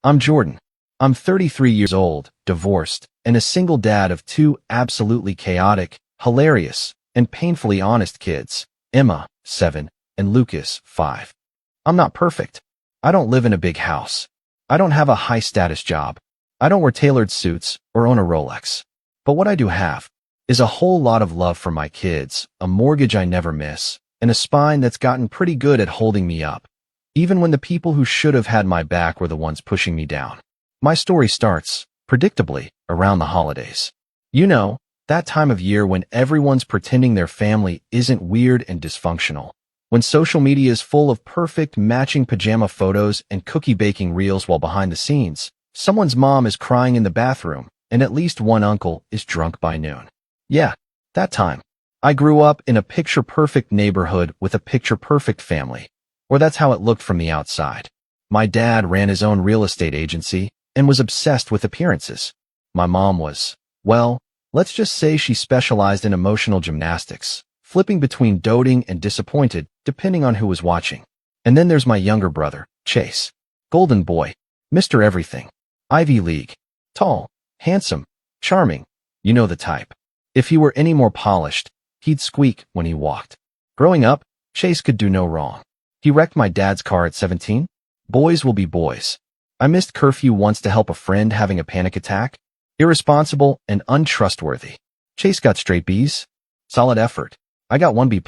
I'm Jordan. I'm 33 years old, divorced, and a single dad of two absolutely chaotic, hilarious, and painfully honest kids, Emma, 7, and Lucas, 5. I'm not perfect. I don't live in a big house. I don't have a high-status job. I don't wear tailored suits or own a Rolex. But what I do have is a whole lot of love for my kids, a mortgage I never miss, and a spine that's gotten pretty good at holding me up, even when the people who should have had my back were the ones pushing me down. My story starts, predictably, around the holidays. You know, that time of year when everyone's pretending their family isn't weird and dysfunctional. When social media is full of perfect matching pajama photos and cookie baking reels while behind the scenes, someone's mom is crying in the bathroom, and at least one uncle is drunk by noon. Yeah, that time. I grew up in a picture-perfect neighborhood with a picture-perfect family, or that's how it looked from the outside. My dad ran his own real estate agency and was obsessed with appearances. My mom was, well, let's just say she specialized in emotional gymnastics, flipping between doting and disappointed depending on who was watching. And then there's my younger brother, Chase. Golden boy, Mr. Everything. Ivy League. Tall, handsome, charming, you know the type. If he were any more polished, he'd squeak when he walked. Growing up, Chase could do no wrong. He wrecked my dad's car at 17. Boys will be boys. I missed curfew once to help a friend having a panic attack. Irresponsible and untrustworthy. Chase got straight B's. Solid effort. I got 1 B+.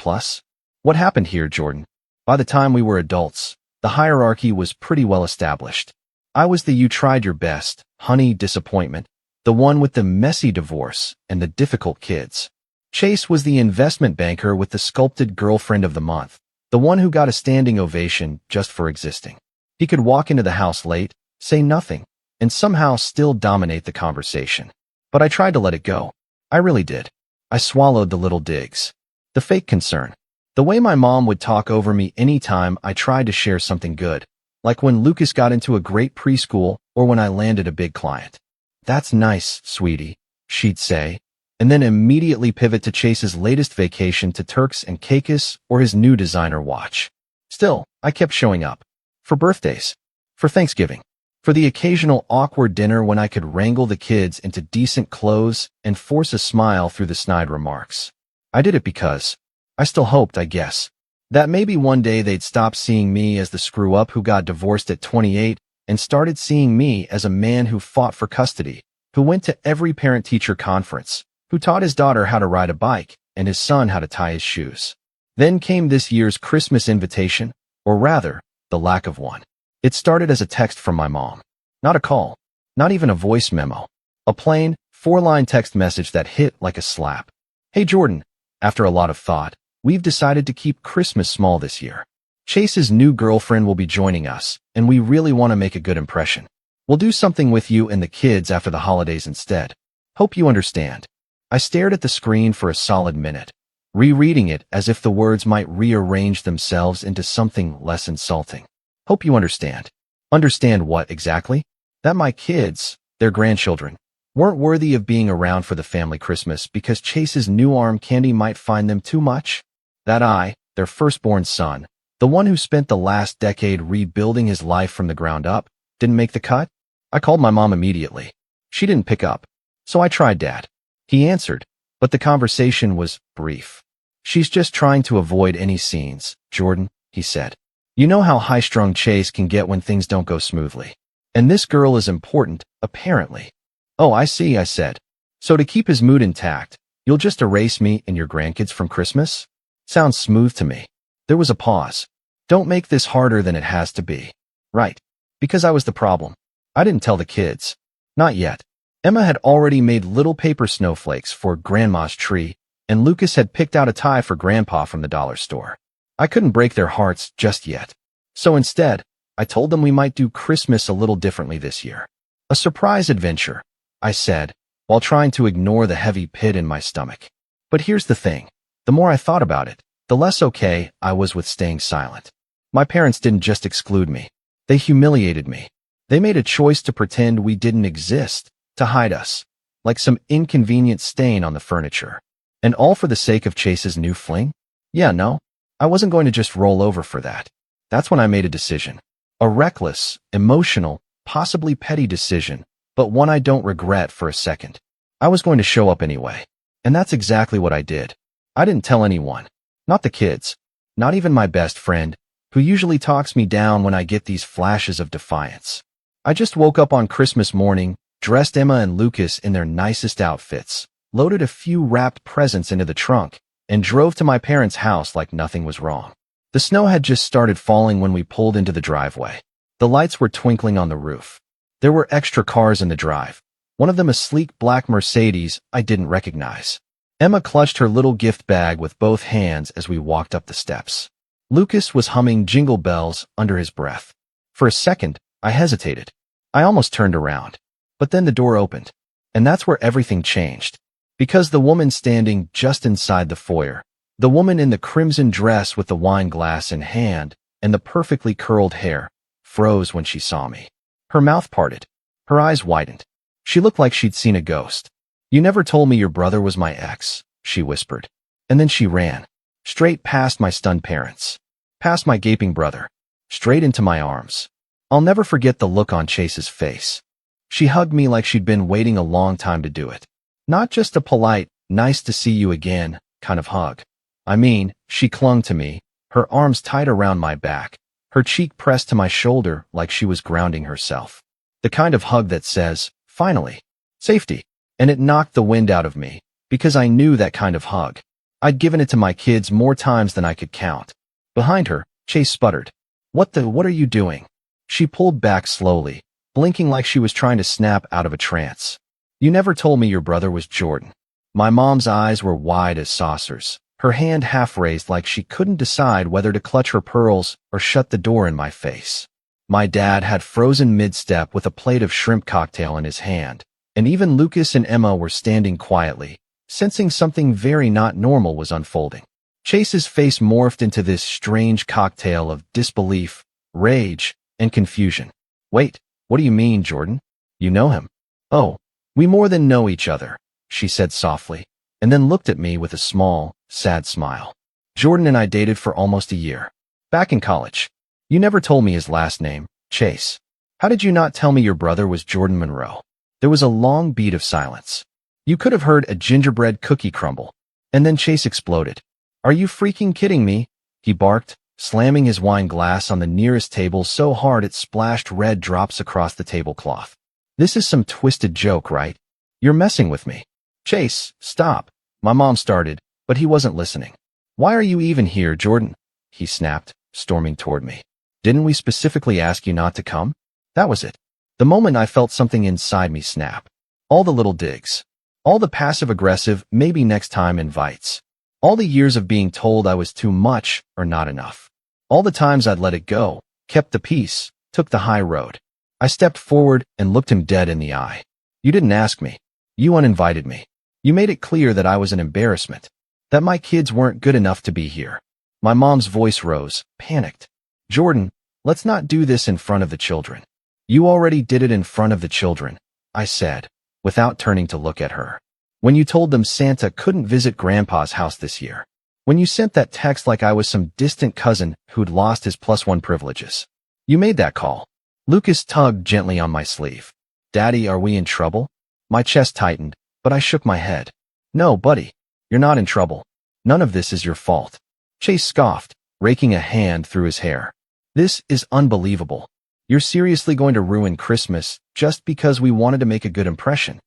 What happened here, Jordan? By the time we were adults, the hierarchy was pretty well established. I was the you tried your best, honey disappointment, the one with the messy divorce and the difficult kids. Chase was the investment banker with the sculpted girlfriend of the month, the one who got a standing ovation just for existing. He could walk into the house late, say nothing, and somehow still dominate the conversation. But I tried to let it go. I really did. I swallowed the little digs. The fake concern. The way my mom would talk over me anytime I tried to share something good, like when Lucas got into a great preschool or when I landed a big client. That's nice, sweetie, she'd say, and then immediately pivot to Chase's latest vacation to Turks and Caicos or his new designer watch. Still, I kept showing up. For birthdays. For Thanksgiving. For the occasional awkward dinner when I could wrangle the kids into decent clothes and force a smile through the snide remarks. I did it because I still hoped, I guess, that maybe one day they'd stop seeing me as the screw-up who got divorced at 28 and started seeing me as a man who fought for custody, who went to every parent-teacher conference, who taught his daughter how to ride a bike and his son how to tie his shoes. Then came this year's Christmas invitation, or rather, the lack of one. It started as a text from my mom. Not a call, not even a voice memo. A plain, 4-line text message that hit like a slap. Hey Jordan, after a lot of thought, we've decided to keep Christmas small this year. Chase's new girlfriend will be joining us, and we really want to make a good impression. We'll do something with you and the kids after the holidays instead. Hope you understand. I stared at the screen for a solid minute, rereading it as if the words might rearrange themselves into something less insulting. Hope you understand. Understand what exactly? That my kids, their grandchildren, weren't worthy of being around for the family Christmas because Chase's new arm candy might find them too much? That I, their firstborn son, the one who spent the last decade rebuilding his life from the ground up, didn't make the cut? I called my mom immediately. She didn't pick up. So I tried Dad. He answered, but the conversation was brief. She's just trying to avoid any scenes, Jordan, he said. You know how high-strung Chase can get when things don't go smoothly. And this girl is important, apparently. Oh, I see, I said. So to keep his mood intact, you'll just erase me and your grandkids from Christmas? Sounds smooth to me. There was a pause. Don't make this harder than it has to be. Right. Because I was the problem. I didn't tell the kids. Not yet. Emma had already made little paper snowflakes for Grandma's tree, and Lucas had picked out a tie for Grandpa from the dollar store. I couldn't break their hearts just yet. So instead, I told them we might do Christmas a little differently this year. A surprise adventure, I said, while trying to ignore the heavy pit in my stomach. But here's the thing. The more I thought about it, the less okay I was with staying silent. My parents didn't just exclude me. They humiliated me. They made a choice to pretend we didn't exist, to hide us, like some inconvenient stain on the furniture. And all for the sake of Chase's new fling? Yeah, no. I wasn't going to just roll over for that. That's when I made a decision. A reckless, emotional, possibly petty decision, but one I don't regret for a second. I was going to show up anyway. And that's exactly what I did. I didn't tell anyone. Not the kids. Not even my best friend, who usually talks me down when I get these flashes of defiance. I just woke up on Christmas morning, dressed Emma and Lucas in their nicest outfits, loaded a few wrapped presents into the trunk, and drove to my parents' house like nothing was wrong. The snow had just started falling when we pulled into the driveway. The lights were twinkling on the roof. There were extra cars in the drive, one of them a sleek black Mercedes I didn't recognize. Emma clutched her little gift bag with both hands as we walked up the steps. Lucas was humming Jingle Bells under his breath. For a second, I hesitated. I almost turned around. But then the door opened. And that's where everything changed. Because the woman standing just inside the foyer, the woman in the crimson dress with the wine glass in hand and the perfectly curled hair, froze when she saw me. Her mouth parted. Her eyes widened. She looked like she'd seen a ghost. "You never told me your brother was my ex," she whispered. And then she ran. Straight past my stunned parents. Past my gaping brother. Straight into my arms. I'll never forget the look on Chase's face. She hugged me like she'd been waiting a long time to do it. Not just a polite, nice to see you again kind of hug. I mean, she clung to me, her arms tight around my back, her cheek pressed to my shoulder like she was grounding herself. The kind of hug that says, finally, safety. And it knocked the wind out of me, because I knew that kind of hug. I'd given it to my kids more times than I could count. Behind her, Chase sputtered. What are you doing?" She pulled back slowly, blinking like she was trying to snap out of a trance. "You never told me your brother was Jordan." My mom's eyes were wide as saucers, her hand half raised like she couldn't decide whether to clutch her pearls or shut the door in my face. My dad had frozen mid-step with a plate of shrimp cocktail in his hand, and even Lucas and Emma were standing quietly, sensing something very not normal was unfolding. Chase's face morphed into this strange cocktail of disbelief, rage, and confusion. "Wait, what do you mean, Jordan? You know him?" "Oh, we more than know each other," she said softly, and then looked at me with a small, sad smile. "Jordan and I dated for almost a year. Back in college. You never told me his last name, Chase. How did you not tell me your brother was Jordan Monroe?" There was a long beat of silence. You could have heard a gingerbread cookie crumble. And then Chase exploded. "Are you freaking kidding me?" he barked, slamming his wine glass on the nearest table so hard it splashed red drops across the tablecloth. "This is some twisted joke, right? You're messing with me." "Chase, stop," my mom started, but he wasn't listening. "Why are you even here, Jordan?" he snapped, storming toward me. "Didn't we specifically ask you not to come?" That was it. The moment I felt something inside me snap. All the little digs. All the passive-aggressive, maybe next time invites. All the years of being told I was too much or not enough. All the times I'd let it go, kept the peace, took the high road. I stepped forward and looked him dead in the eye. "You didn't ask me. You uninvited me. You made it clear that I was an embarrassment. That my kids weren't good enough to be here." My mom's voice rose, panicked. "Jordan, let's not do this in front of the children." "You already did it in front of the children," I said, without turning to look at her. "When you told them Santa couldn't visit Grandpa's house this year. When you sent that text like I was some distant cousin who'd lost his +1 privileges. You made that call." Lucas tugged gently on my sleeve. "Daddy, are we in trouble?" My chest tightened, but I shook my head. "No, buddy. You're not in trouble. None of this is your fault." Chase scoffed, raking a hand through his hair. "This is unbelievable. You're seriously going to ruin Christmas just because we wanted to make a good impression."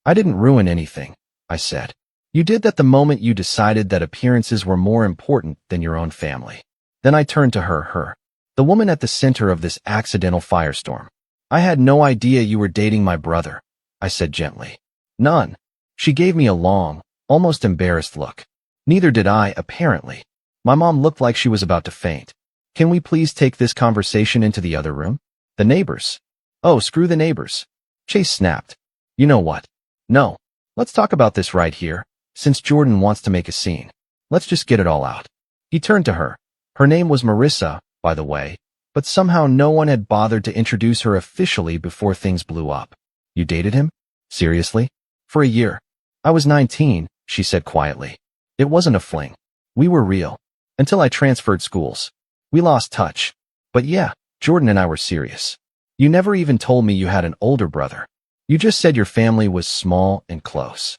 "I didn't ruin anything," I said. "You did that the moment you decided that appearances were more important than your own family." Then I turned to her, the woman at the center of this accidental firestorm. "I had no idea you were dating my brother," I said gently. "None." She gave me a long, almost embarrassed look. Neither did I, apparently. My mom looked like she was about to faint. "Can we please take this conversation into the other room? The neighbors." "Oh, screw the neighbors." Chase snapped. "You know what? No. Let's talk about this right here, since Jordan wants to make a scene. Let's just get it all out." He turned to her. Her name was Marissa, by the way, but somehow no one had bothered to introduce her officially before things blew up. "You dated him? Seriously?" "For a year. I was 19, she said quietly. "It wasn't a fling. We were real. Until I transferred schools. We lost touch. But yeah, Jordan and I were serious." You never even told me you had an older brother. You just said your family was small and close.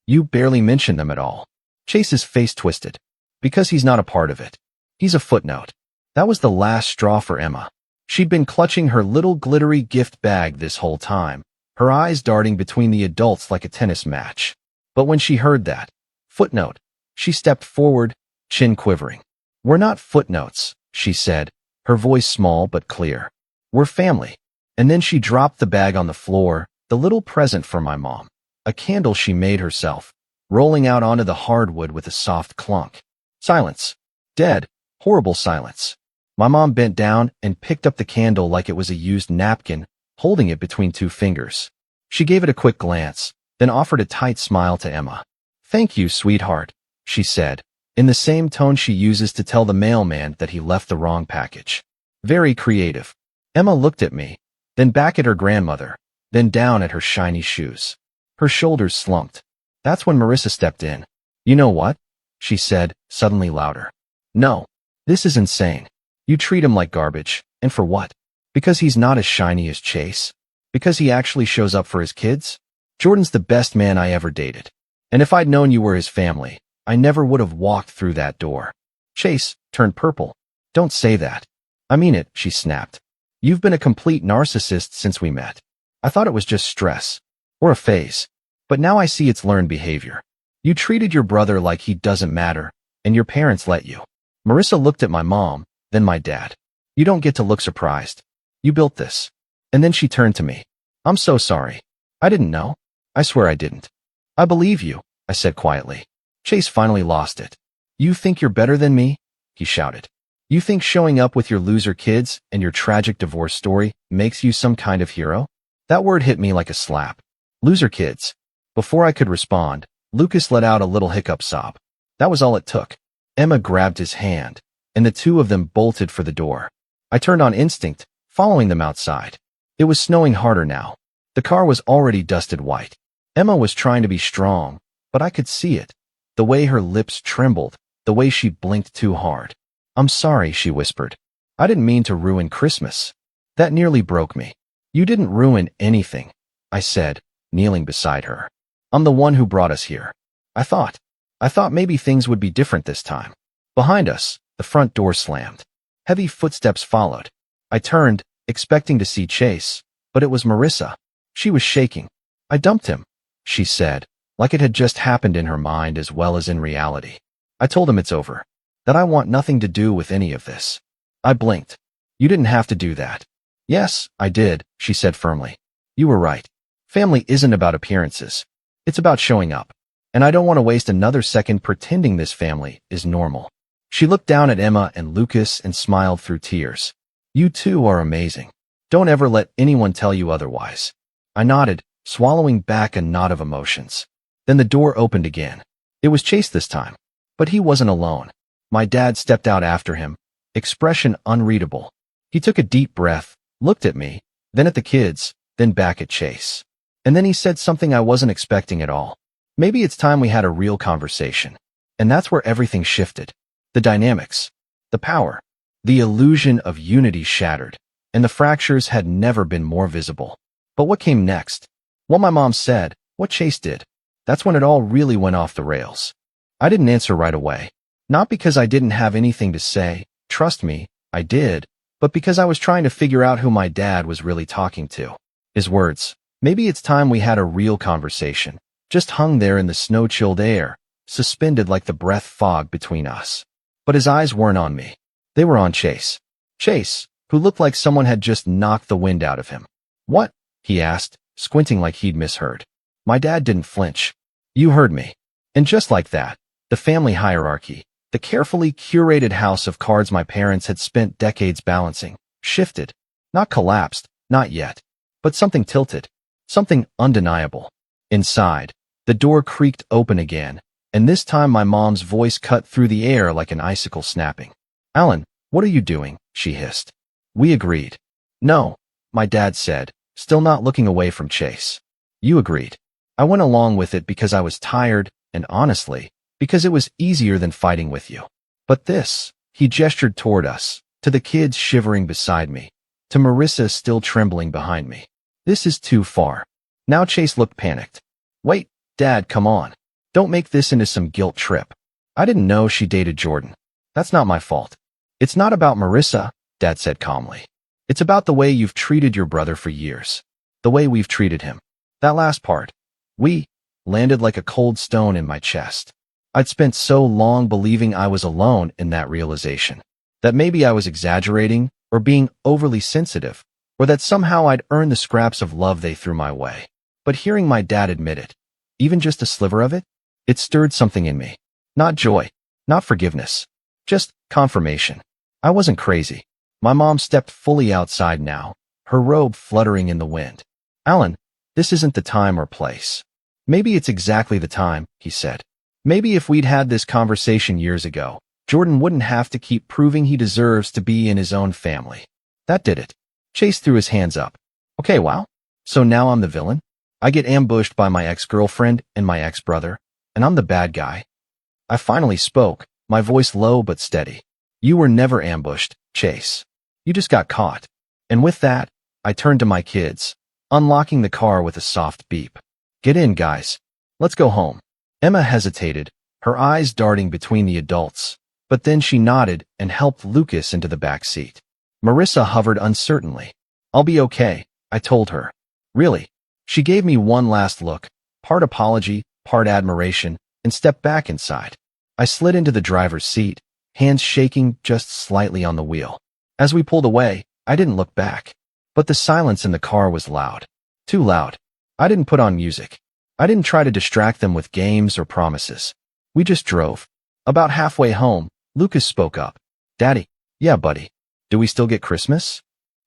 You barely mentioned them at all. Chase's face twisted. Because he's not a part of it. He's a footnote. That was the last straw for Emma. She'd been clutching her little glittery gift bag this whole time, her eyes darting between the adults like a tennis match. But when she heard that footnote, she stepped forward, chin quivering. We're not footnotes, she said, her voice small but clear. We're family. And then she dropped the bag on the floor, the little present for my mom, a candle she made herself, rolling out onto the hardwood with a soft clunk. Silence. Dead, horrible silence. My mom bent down and picked up the candle like it was a used napkin, holding it between two fingers. She gave it a quick glance, then offered a tight smile to Emma. Thank you, sweetheart, she said, in the same tone she uses to tell the mailman that he left the wrong package. Very creative. Emma looked at me, then back at her grandmother, then down at her shiny shoes. Her shoulders slumped. That's when Marissa stepped in. You know what? She said, suddenly louder. No. This is insane. You treat him like garbage, and for what? Because he's not as shiny as Chase? Because he actually shows up for his kids? Jordan's the best man I ever dated. And if I'd known you were his family, I never would have walked through that door. Chase turned purple. Don't say that. I mean it, she snapped. You've been a complete narcissist since we met. I thought it was just stress. Or a phase. But now I see it's learned behavior. You treated your brother like he doesn't matter, and your parents let you. Marissa looked at my mom, then my dad. You don't get to look surprised. You built this. And then she turned to me. I'm so sorry. I didn't know. I swear I didn't. I believe you, I said quietly. Chase finally lost it. You think you're better than me? He shouted. You think showing up with your loser kids and your tragic divorce story makes you some kind of hero? That word hit me like a slap. Loser kids. Before I could respond, Lucas let out a little hiccup sob. That was all it took. Emma grabbed his hand, and the two of them bolted for the door. I turned on instinct, following them outside. It was snowing harder now. The car was already dusted white. Emma was trying to be strong, but I could see it. The way her lips trembled, the way she blinked too hard. I'm sorry, she whispered. I didn't mean to ruin Christmas. That nearly broke me. You didn't ruin anything, I said, kneeling beside her. I'm the one who brought us here. I thought maybe things would be different this time. Behind us, the front door slammed. Heavy footsteps followed. I turned, expecting to see Chase, but it was Marissa. She was shaking. I dumped him, she said, like it had just happened in her mind as well as in reality. I told him it's over, that I want nothing to do with any of this. I blinked. You didn't have to do that. Yes, I did, she said firmly. You were right. Family isn't about appearances. It's about showing up. And I don't want to waste another second pretending this family is normal. She looked down at Emma and Lucas and smiled through tears. You two are amazing. Don't ever let anyone tell you otherwise. I nodded, swallowing back a knot of emotions. Then the door opened again. It was Chase this time. But he wasn't alone. My dad stepped out after him, expression unreadable. He took a deep breath, looked at me, then at the kids, then back at Chase. And then he said something I wasn't expecting at all. Maybe it's time we had a real conversation. And that's where everything shifted. The dynamics, the power, the illusion of unity shattered, and the fractures had never been more visible. But what came next? What my mom said, what Chase did. That's when it all really went off the rails. I didn't answer right away. Not because I didn't have anything to say, trust me, I did, but because I was trying to figure out who my dad was really talking to. His words, maybe it's time we had a real conversation, just hung there in the snow-chilled air, suspended like the breath fog between us. But his eyes weren't on me. They were on Chase. Chase, who looked like someone had just knocked the wind out of him. What? He asked, squinting like he'd misheard. My dad didn't flinch. You heard me. And just like that, the family hierarchy, the carefully curated house of cards my parents had spent decades balancing, shifted. Not collapsed, not yet. But something tilted. Something undeniable. Inside, the door creaked open again, and this time my mom's voice cut through the air like an icicle snapping. Alan, what are you doing? She hissed. We agreed. No, my dad said, still not looking away from Chase. You agreed. I went along with it because I was tired, and honestly, because it was easier than fighting with you. But this, he gestured toward us, to the kids shivering beside me. to Marissa still trembling behind me. This is too far. Now Chase looked panicked. Wait, Dad, come on. Don't make this into some guilt trip. I didn't know she dated Jordan. That's not my fault. It's not about Marissa, Dad said calmly. It's about the way you've treated your brother for years. The way we've treated him. That last part. We landed like a cold stone in my chest. I'd spent so long believing I was alone in that realization. That maybe I was exaggerating or being overly sensitive, or that somehow I'd earned the scraps of love they threw my way. But hearing my dad admit it, even just a sliver of it, it stirred something in me. Not joy, not forgiveness, just confirmation. I wasn't crazy. My mom stepped fully outside now, her robe fluttering in the wind. Alan, this isn't the time or place. Maybe it's exactly the time, he said. Maybe if we'd had this conversation years ago, Jordan wouldn't have to keep proving he deserves to be in his own family. That did it. Chase threw his hands up. Okay, wow. So now I'm the villain? I get ambushed by my ex-girlfriend and my ex-brother, and I'm the bad guy. I finally spoke, my voice low but steady. You were never ambushed, Chase. You just got caught. And with that, I turned to my kids, unlocking the car with a soft beep. Get in, guys. Let's go home. Emma hesitated, her eyes darting between the adults, but then she nodded and helped Lucas into the back seat. Marissa hovered uncertainly. I'll be okay, I told her. Really? She gave me one last look, part apology, part admiration, and stepped back inside. I slid into the driver's seat, hands shaking just slightly on the wheel. As we pulled away, I didn't look back. But the silence in the car was loud. Too loud. I didn't put on music. I didn't try to distract them with games or promises. We just drove. About halfway home, Lucas spoke up. Daddy, yeah, buddy. Do we still get Christmas?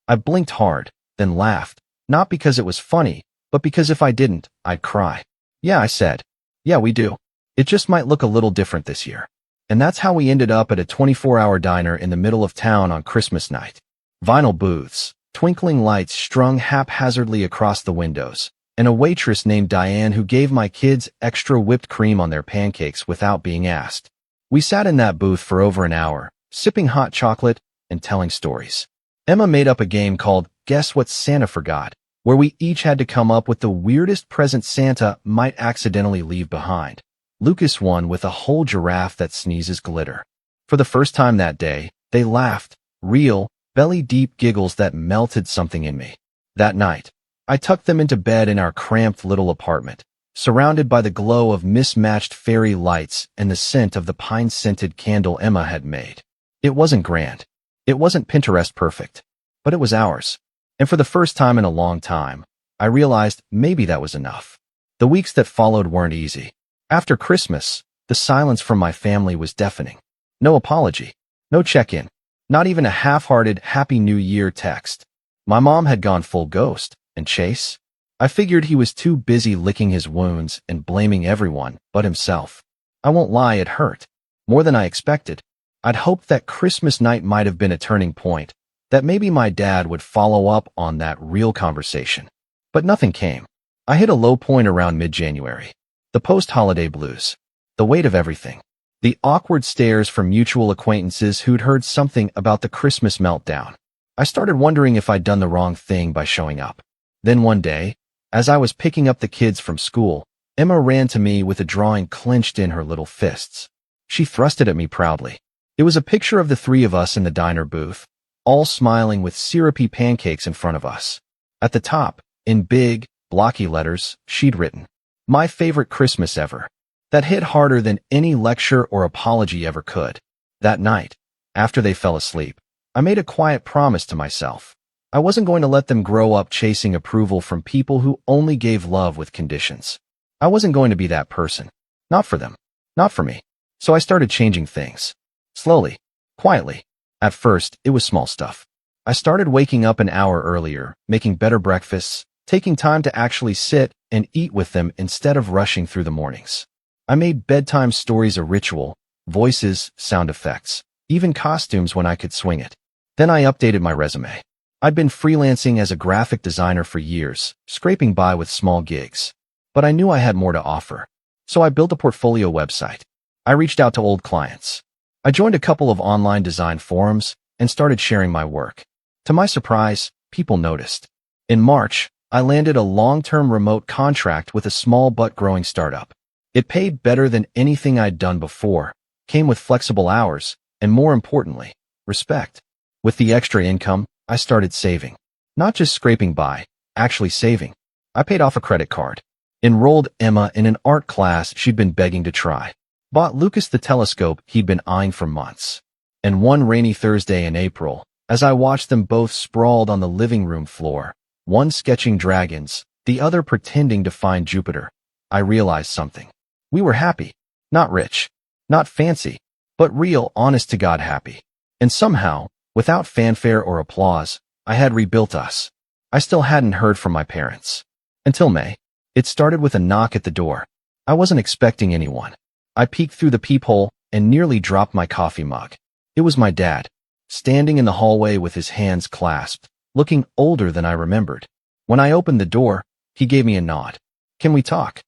I blinked hard, then laughed, not because it was funny, but because if I didn't, I'd cry. Yeah, I said. Yeah, we do. It just might look a little different this year. And that's how we ended up at a 24-hour diner in the middle of town on Christmas night. Vinyl booths, twinkling lights strung haphazardly across the windows, and a waitress named Diane who gave my kids extra whipped cream on their pancakes without being asked. We sat in that booth for over an hour, sipping hot chocolate and telling stories. Emma made up a game called Guess What Santa Forgot, where we each had to come up with the weirdest present Santa might accidentally leave behind. Lucas won with a whole giraffe that sneezes glitter. For the first time that day, they laughed, real, belly-deep giggles that melted something in me. That night, I tucked them into bed in our cramped little apartment, surrounded by the glow of mismatched fairy lights and the scent of the pine-scented candle Emma had made. It wasn't grand. It wasn't Pinterest perfect, but it was ours. And for the first time in a long time, I realized maybe that was enough. The weeks that followed weren't easy. After Christmas, the silence from my family was deafening. No apology, no check-in, not even a half-hearted Happy New Year text. My mom had gone full ghost, and Chase? I figured he was too busy licking his wounds and blaming everyone but himself. I won't lie, it hurt. More than I expected. I'd hoped that Christmas night might have been a turning point, that maybe my dad would follow up on that real conversation. But nothing came. I hit a low point around mid-January. The post-holiday blues. The weight of everything. The awkward stares from mutual acquaintances who'd heard something about the Christmas meltdown. I started wondering if I'd done the wrong thing by showing up. Then one day, as I was picking up the kids from school, Emma ran to me with a drawing clenched in her little fists. She thrust it at me proudly. It was a picture of the three of us in the diner booth, all smiling with syrupy pancakes in front of us. At the top, in big, blocky letters, she'd written, "My favorite Christmas ever." That hit harder than any lecture or apology ever could. That night, after they fell asleep, I made a quiet promise to myself. I wasn't going to let them grow up chasing approval from people who only gave love with conditions. I wasn't going to be that person. Not for them. Not for me. So I started changing things. Slowly. Quietly. At first, it was small stuff. I started waking up an hour earlier, making better breakfasts, taking time to actually sit and eat with them instead of rushing through the mornings. I made bedtime stories a ritual, voices, sound effects, even costumes when I could swing it. Then I updated my resume. I'd been freelancing as a graphic designer for years, scraping by with small gigs. But I knew I had more to offer. So I built a portfolio website. I reached out to old clients. I joined a couple of online design forums and started sharing my work. To my surprise, people noticed. In March, I landed a long-term remote contract with a small but growing startup. It paid better than anything I'd done before, came with flexible hours, and more importantly, respect. With the extra income, I started saving. Not just scraping by, actually saving. I paid off a credit card. Enrolled Emma in an art class she'd been begging to try. Bought Lucas the telescope he'd been eyeing for months. And one rainy Thursday in April, as I watched them both sprawled on the living room floor, one sketching dragons, the other pretending to find Jupiter, I realized something. We were happy. Not rich. Not fancy. But real, honest-to-God happy. And somehow, without fanfare or applause, I had rebuilt us. I still hadn't heard from my parents. Until May. It started with a knock at the door. I wasn't expecting anyone. I peeked through the peephole and nearly dropped my coffee mug. It was my dad, standing in the hallway with his hands clasped, looking older than I remembered. When I opened the door, he gave me a nod. "Can we talk?"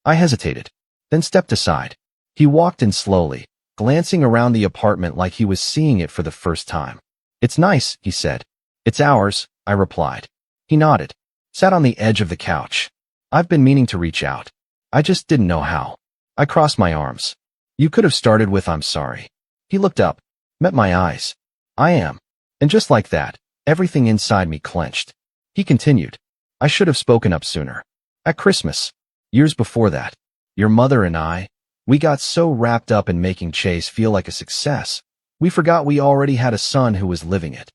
I hesitated, then stepped aside. He walked in slowly, glancing around the apartment like he was seeing it for the first time. "It's nice," he said. "It's ours," I replied. He nodded, sat on the edge of the couch. "I've been meaning to reach out. I just didn't know how." I crossed my arms. "You could have started with 'I'm sorry.'" He looked up, met my eyes. "I am." And just like that, everything inside me clenched. He continued. "I should have spoken up sooner. At Christmas. Years before that. Your mother and I, we got so wrapped up in making Chase feel like a success, we forgot we already had a son who was living it."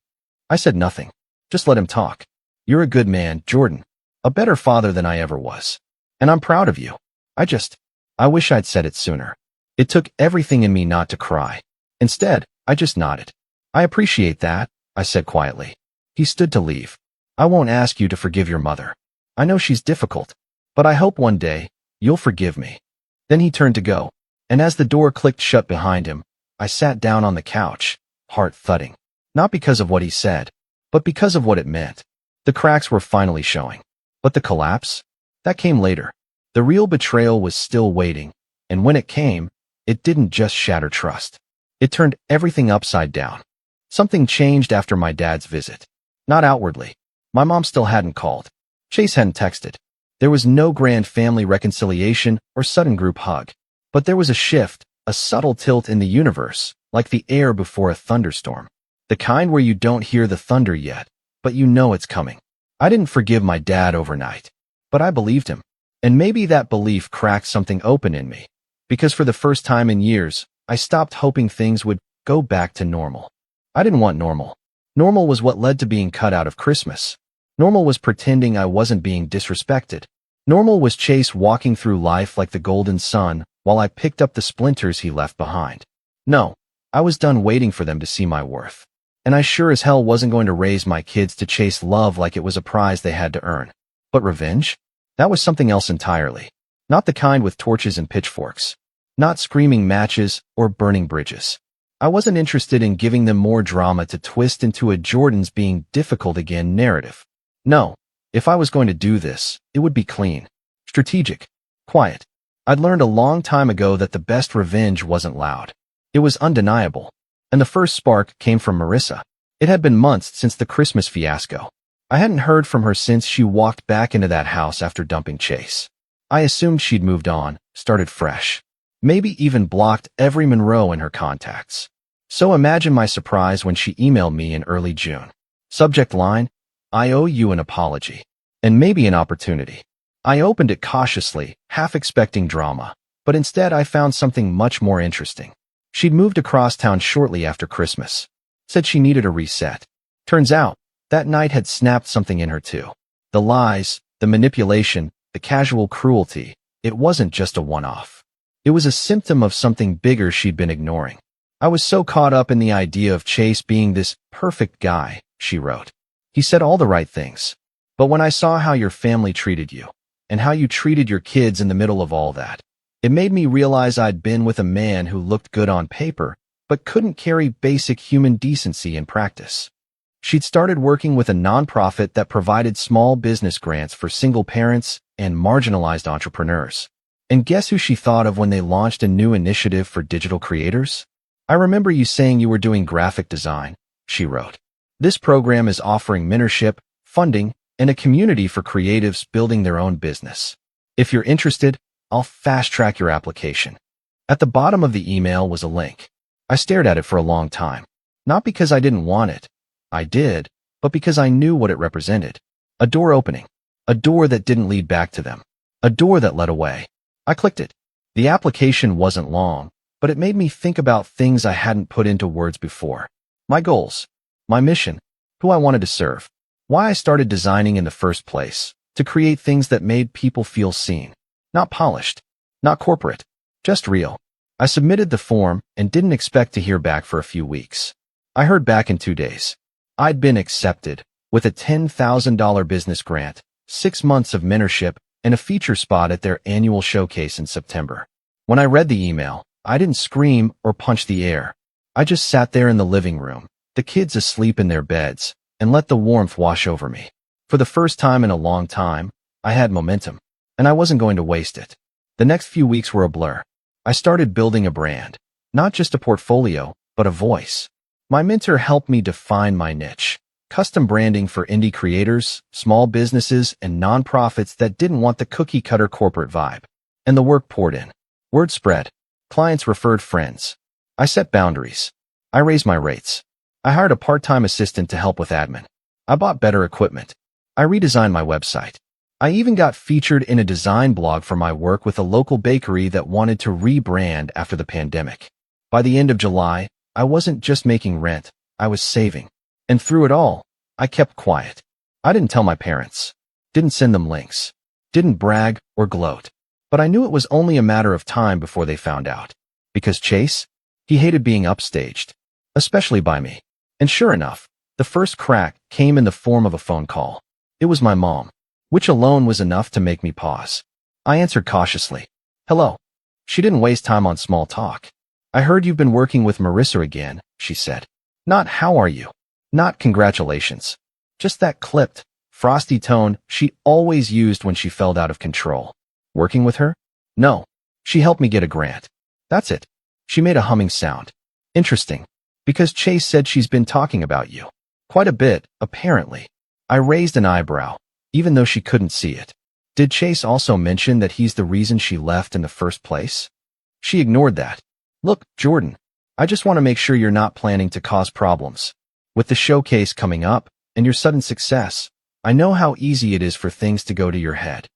I said nothing. Just let him talk. "You're a good man, Jordan. A better father than I ever was. And I'm proud of you. I wish I'd said it sooner." It took everything in me not to cry. Instead, I just nodded. "I appreciate that," I said quietly. He stood to leave. "I won't ask you to forgive your mother. I know she's difficult, but I hope one day you'll forgive me." Then he turned to go, and as the door clicked shut behind him, I sat down on the couch, heart thudding. Not because of what he said, but because of what it meant. The cracks were finally showing. But the collapse? That came later. The real betrayal was still waiting, and when it came, it didn't just shatter trust. It turned everything upside down. Something changed after my dad's visit. Not outwardly. My mom still hadn't called. Chase hadn't texted. There was no grand family reconciliation or sudden group hug. But there was a shift, a subtle tilt in the universe, like the air before a thunderstorm. The kind where you don't hear the thunder yet, but you know it's coming. I didn't forgive my dad overnight, but I believed him. And maybe that belief cracked something open in me, because for the first time in years, I stopped hoping things would go back to normal. I didn't want normal. Normal was what led to being cut out of Christmas. Normal was pretending I wasn't being disrespected. Normal was Chase walking through life like the golden sun while I picked up the splinters he left behind. No, I was done waiting for them to see my worth. And I sure as hell wasn't going to raise my kids to chase love like it was a prize they had to earn. But revenge? That was something else entirely. Not the kind with torches and pitchforks. Not screaming matches or burning bridges. I wasn't interested in giving them more drama to twist into a Jordan's being difficult again narrative. No, if I was going to do this, it would be clean, strategic, quiet. I'd learned a long time ago that the best revenge wasn't loud. It was undeniable. And the first spark came from Marissa. It had been months since the Christmas fiasco. I hadn't heard from her since she walked back into that house after dumping Chase. I assumed she'd moved on, started fresh. Maybe even blocked every Monroe in her contacts. So imagine my surprise when she emailed me in early June. Subject line, "I owe you an apology. And maybe an opportunity." I opened it cautiously, half expecting drama, but instead I found something much more interesting. She'd moved across town shortly after Christmas. Said she needed a reset. Turns out, that night had snapped something in her too. The lies, the manipulation, the casual cruelty, it wasn't just a one-off. It was a symptom of something bigger she'd been ignoring. "I was so caught up in the idea of Chase being this perfect guy," she wrote. "He said all the right things. But when I saw how your family treated you, and how you treated your kids in the middle of all that, it made me realize I'd been with a man who looked good on paper, but couldn't carry basic human decency in practice." She'd started working with a nonprofit that provided small business grants for single parents and marginalized entrepreneurs. And guess who she thought of when they launched a new initiative for digital creators? "I remember you saying you were doing graphic design," she wrote. This program is offering mentorship, funding, and a community for creatives building their own business. If you're interested, I'll fast-track your application. At the bottom of the email was a link. I stared at it for a long time. Not because I didn't want it. I did, but because I knew what it represented. A door opening. A door that didn't lead back to them. A door that led away. I clicked it. The application wasn't long, but it made me think about things I hadn't put into words before. My goals. My mission. Who I wanted to serve. Why I started designing in the first place. To create things that made people feel seen. Not polished. Not corporate. Just real. I submitted the form and didn't expect to hear back for a few weeks. I heard back in 2 days. I'd been accepted, with a $10,000 business grant, 6 months of mentorship, and a feature spot at their annual showcase in September. When I read the email, I didn't scream or punch the air. I just sat there in the living room, the kids asleep in their beds, and let the warmth wash over me. For the first time in a long time, I had momentum, and I wasn't going to waste it. The next few weeks were a blur. I started building a brand, not just a portfolio, but a voice. My mentor helped me define my niche. Custom branding for indie creators, small businesses, and nonprofits that didn't want the cookie-cutter corporate vibe. And the work poured in. Word spread. Clients referred friends. I set boundaries. I raised my rates. I hired a part-time assistant to help with admin. I bought better equipment. I redesigned my website. I even got featured in a design blog for my work with a local bakery that wanted to rebrand after the pandemic. By the end of July, I wasn't just making rent, I was saving. And through it all, I kept quiet. I didn't tell my parents. Didn't send them links. Didn't brag or gloat. But I knew it was only a matter of time before they found out. Because Chase, he hated being upstaged. Especially by me. And sure enough, the first crack came in the form of a phone call. It was my mom. Which alone was enough to make me pause. I answered cautiously. Hello. She didn't waste time on small talk. I heard you've been working with Marissa again, she said. Not how are you? Not congratulations. Just that clipped, frosty tone she always used when she felt out of control. Working with her? No. She helped me get a grant. That's it. She made a humming sound. Interesting. Because Chase said she's been talking about you. Quite a bit, apparently. I raised an eyebrow, even though she couldn't see it. Did Chase also mention that he's the reason she left in the first place? She ignored that. Look, Jordan, I just want to make sure you're not planning to cause problems. With the showcase coming up, and your sudden success, I know how easy it is for things to go to your head.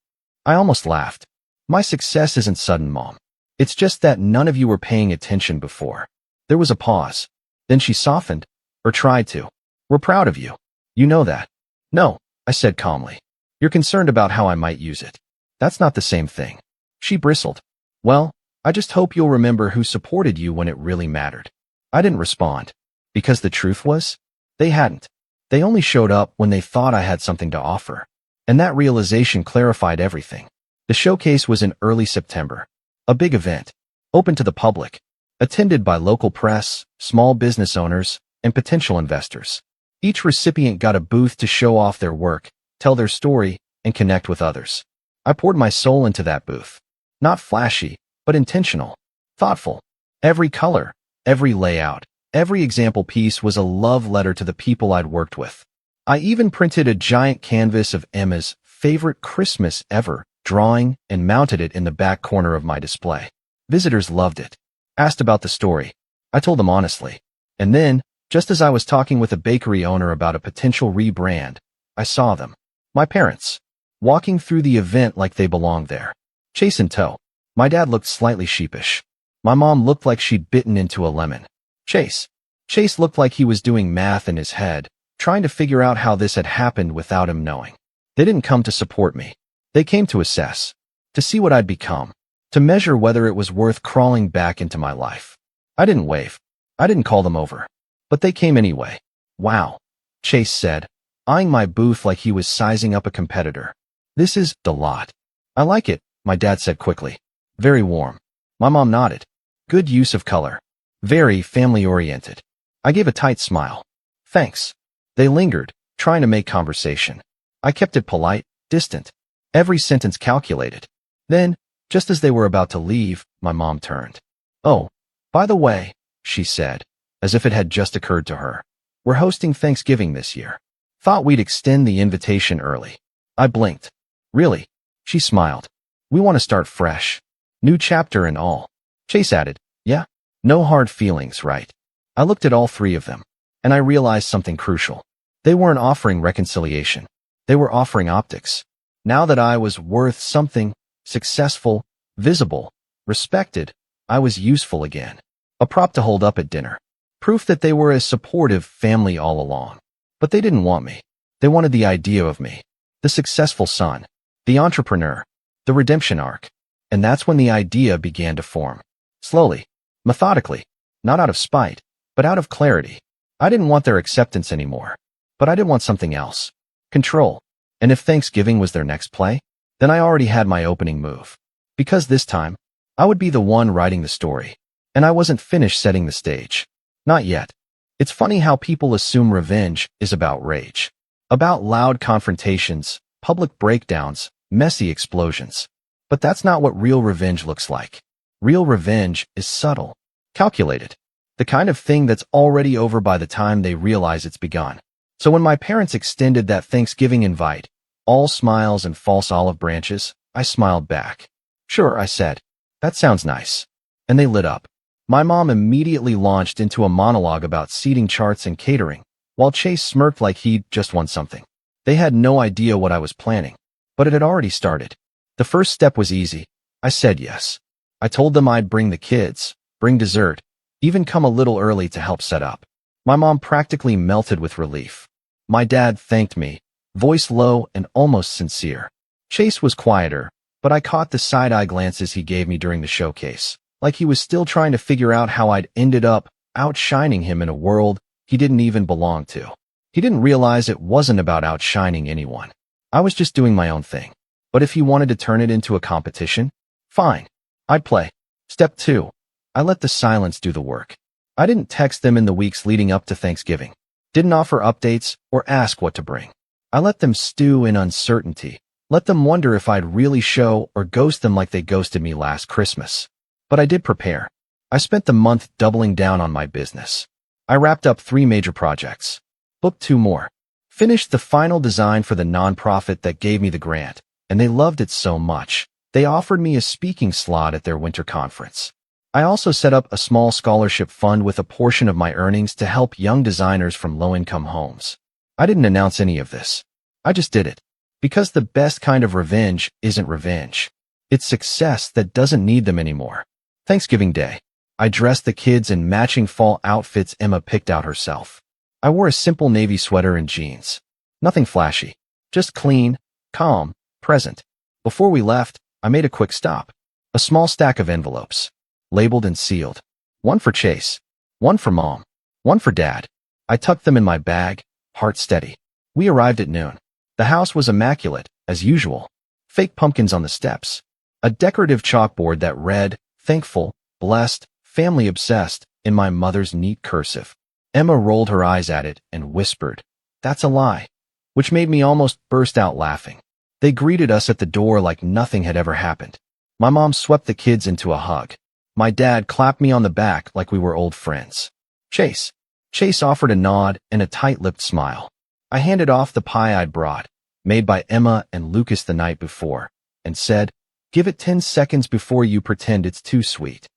I almost laughed. My success isn't sudden, Mom. It's just that none of you were paying attention before. There was a pause. Then she softened, or tried to. We're proud of you. You know that. No, I said calmly. You're concerned about how I might use it. That's not the same thing. She bristled. Well, I just hope you'll remember who supported you when it really mattered. I didn't respond. Because the truth was, they hadn't. They only showed up when they thought I had something to offer. And that realization clarified everything. The showcase was in early September. A big event. Open to the public. Attended by local press, small business owners, and potential investors. Each recipient got a booth to show off their work, tell their story, and connect with others. I poured my soul into that booth. Not flashy, but intentional. Thoughtful. Every color, every layout, every example piece was a love letter to the people I'd worked with. I even printed a giant canvas of Emma's favorite Christmas ever drawing and mounted it in the back corner of my display. Visitors loved it. Asked about the story. I told them honestly. And then, just as I was talking with a bakery owner about a potential rebrand, I saw them. My parents. Walking through the event like they belonged there. Chase in tow. My dad looked slightly sheepish. My mom looked like she'd bitten into a lemon. Chase. Chase looked like he was doing math in his head, trying to figure out how this had happened without him knowing. They didn't come to support me. They came to assess. To see what I'd become. To measure whether it was worth crawling back into my life. I didn't wave. I didn't call them over. But they came anyway. Wow. Chase said, eyeing my booth like he was sizing up a competitor. This is the lot. I like it, my dad said quickly. Very warm. My mom nodded. Good use of color. Very family-oriented. I gave a tight smile. Thanks. They lingered, trying to make conversation. I kept it polite, distant. Every sentence calculated. Then, just as they were about to leave, my mom turned. Oh, by the way, she said, as if it had just occurred to her. We're hosting Thanksgiving this year. Thought we'd extend the invitation early. I blinked. Really? She smiled. We want to start fresh. New chapter and all. Chase added, yeah? No hard feelings, right? I looked at all three of them, and I realized something crucial. They weren't offering reconciliation. They were offering optics. Now that I was worth something, successful, visible, respected, I was useful again. A prop to hold up at dinner. Proof that they were a supportive family all along. But they didn't want me. They wanted the idea of me. The successful son. The entrepreneur. The redemption arc. And that's when the idea began to form. Slowly. Methodically. Not out of spite, but out of clarity. I didn't want their acceptance anymore. But I did want something else. Control. And if Thanksgiving was their next play, then I already had my opening move. Because this time, I would be the one writing the story. And I wasn't finished setting the stage. Not yet. It's funny how people assume revenge is about rage. About loud confrontations, public breakdowns, messy explosions. But that's not what real revenge looks like. Real revenge is subtle, calculated. The kind of thing that's already over by the time they realize it's begun. So when my parents extended that Thanksgiving invite, all smiles and false olive branches, I smiled back. Sure, I said. That sounds nice. And they lit up. My mom immediately launched into a monologue about seating charts and catering, while Chase smirked like he'd just won something. They had no idea what I was planning, but it had already started. The first step was easy. I said yes. I told them I'd bring the kids, bring dessert, even come a little early to help set up. My mom practically melted with relief. My dad thanked me, voice low and almost sincere. Chase was quieter, but I caught the side-eye glances he gave me during the showcase, like he was still trying to figure out how I'd ended up outshining him in a world he didn't even belong to. He didn't realize it wasn't about outshining anyone. I was just doing my own thing. But if he wanted to turn it into a competition, fine. I'd play. Step 2. I let the silence do the work. I didn't text them in the weeks leading up to Thanksgiving. Didn't offer updates or ask what to bring. I let them stew in uncertainty. Let them wonder if I'd really show or ghost them like they ghosted me last Christmas. But I did prepare. I spent the month doubling down on my business. I wrapped up 3 major projects. Booked 2 more. Finished the final design for the nonprofit that gave me the grant, and they loved it so much, they offered me a speaking slot at their winter conference. I also set up a small scholarship fund with a portion of my earnings to help young designers from low-income homes. I didn't announce any of this. I just did it. Because the best kind of revenge isn't revenge. It's success that doesn't need them anymore. Thanksgiving Day. I dressed the kids in matching fall outfits Emma picked out herself. I wore a simple navy sweater and jeans. Nothing flashy. Just clean, calm, present. Before we left, I made a quick stop. A small stack of envelopes. Labeled and sealed. 1 for Chase. 1 for Mom. 1 for Dad. I tucked them in my bag, heart steady. We arrived at noon. The house was immaculate, as usual. Fake pumpkins on the steps. A decorative chalkboard that read, thankful, blessed, family obsessed, in my mother's neat cursive. Emma rolled her eyes at it and whispered, "That's a lie," which made me almost burst out laughing. They greeted us at the door like nothing had ever happened. My mom swept the kids into a hug. My dad clapped me on the back like we were old friends. Chase. Chase offered a nod and a tight-lipped smile. I handed off the pie I'd brought, made by Emma and Lucas the night before, and said, "Give it 10 seconds before you pretend it's too sweet."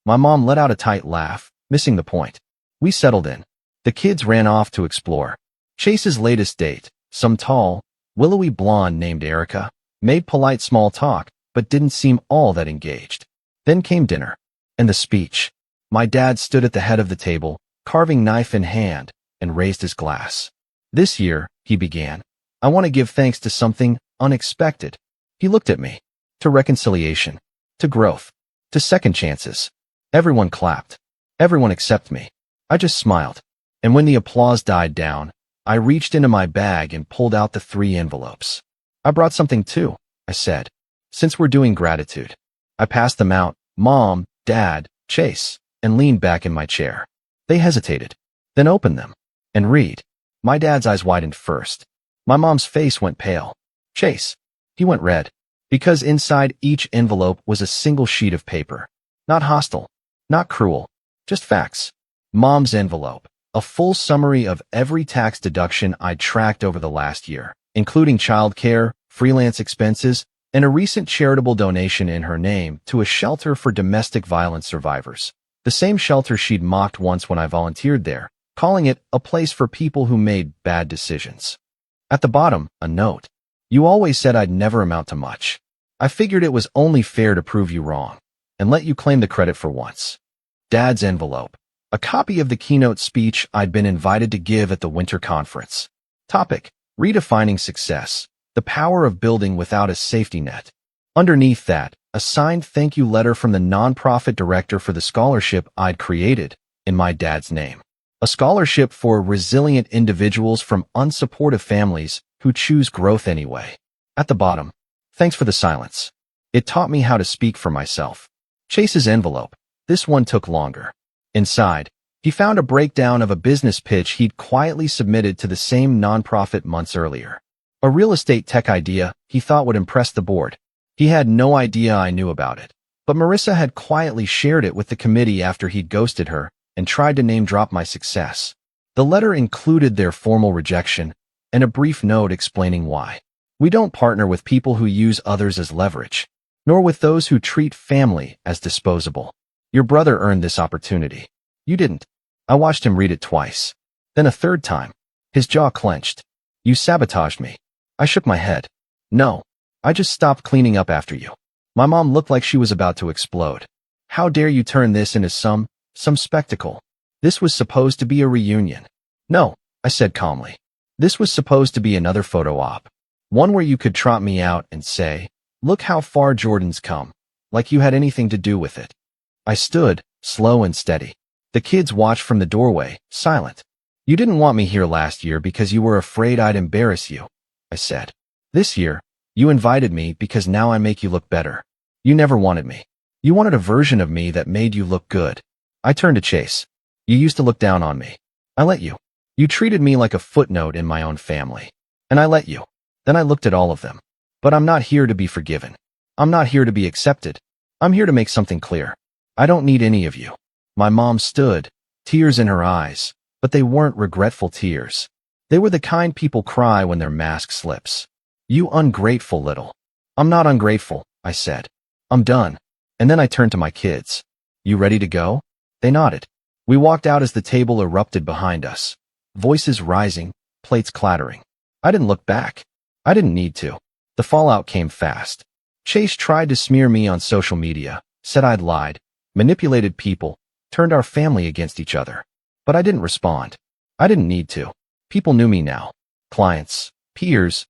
My mom let out a tight laugh, missing the point. We settled in. The kids ran off to explore. Chase's latest date, some tall, willowy blonde named Erica, made polite small talk, but didn't seem all that engaged. Then came dinner. And the speech. My dad stood at the head of the table, carving knife in hand, and raised his glass. "This year," he began, "I want to give thanks to something unexpected." He looked at me. To reconciliation. To growth. To second chances. Everyone clapped. Everyone except me. I just smiled. And when the applause died down, I reached into my bag and pulled out the 3 envelopes. "I brought something too," I said. "Since we're doing gratitude." I passed them out. Mom, Dad, Chase, and leaned back in my chair. They hesitated, then opened them. And read. My dad's eyes widened first. My mom's face went pale. Chase. He went red. Because inside each envelope was a single sheet of paper. Not hostile. Not cruel. Just facts. Mom's envelope. A full summary of every tax deduction I'd tracked over the last year, including childcare, freelance expenses, and a recent charitable donation in her name to a shelter for domestic violence survivors. The same shelter she'd mocked once when I volunteered there, calling it a place for people who made bad decisions. At the bottom, a note. You always said I'd never amount to much. I figured it was only fair to prove you wrong, and let you claim the credit for once. Dad's envelope. A copy of the keynote speech I'd been invited to give at the winter conference. Topic: Redefining Success. The Power of Building Without a Safety Net. Underneath that, a signed thank you letter from the nonprofit director for the scholarship I'd created, in my dad's name. A scholarship for resilient individuals from unsupportive families who choose growth anyway. At the bottom, thanks for the silence. It taught me how to speak for myself. Chase's envelope. This one took longer. Inside, he found a breakdown of a business pitch he'd quietly submitted to the same nonprofit months earlier. A real estate tech idea he thought would impress the board. He had no idea I knew about it, but Marissa had quietly shared it with the committee after he'd ghosted her and tried to name-drop my success. The letter included their formal rejection and a brief note explaining why. We don't partner with people who use others as leverage, nor with those who treat family as disposable. Your brother earned this opportunity. You didn't. I watched him read it twice. Then a third time. His jaw clenched. You sabotaged me. I shook my head. No. I just stopped cleaning up after you. My mom looked like she was about to explode. How dare you turn this into some spectacle? This was supposed to be a reunion. No, I said calmly. This was supposed to be another photo op. One where you could trot me out and say, look how far Jordan's come, like you had anything to do with it. I stood, slow and steady. The kids watched from the doorway, silent. You didn't want me here last year because you were afraid I'd embarrass you, I said. This year, you invited me because now I make you look better. You never wanted me. You wanted a version of me that made you look good. I turned to Chase. You used to look down on me. I let you. You treated me like a footnote in my own family. And I let you. Then I looked at all of them. But I'm not here to be forgiven. I'm not here to be accepted. I'm here to make something clear. I don't need any of you. My mom stood, tears in her eyes, but they weren't regretful tears. They were the kind people cry when their mask slips. You ungrateful little. I'm not ungrateful, I said. I'm done. And then I turned to my kids. You ready to go? They nodded. We walked out as the table erupted behind us. Voices rising, plates clattering. I didn't look back. I didn't need to. The fallout came fast. Chase tried to smear me on social media, said I'd lied, manipulated people, turned our family against each other. But I didn't respond. I didn't need to. People knew me now. Clients, peers,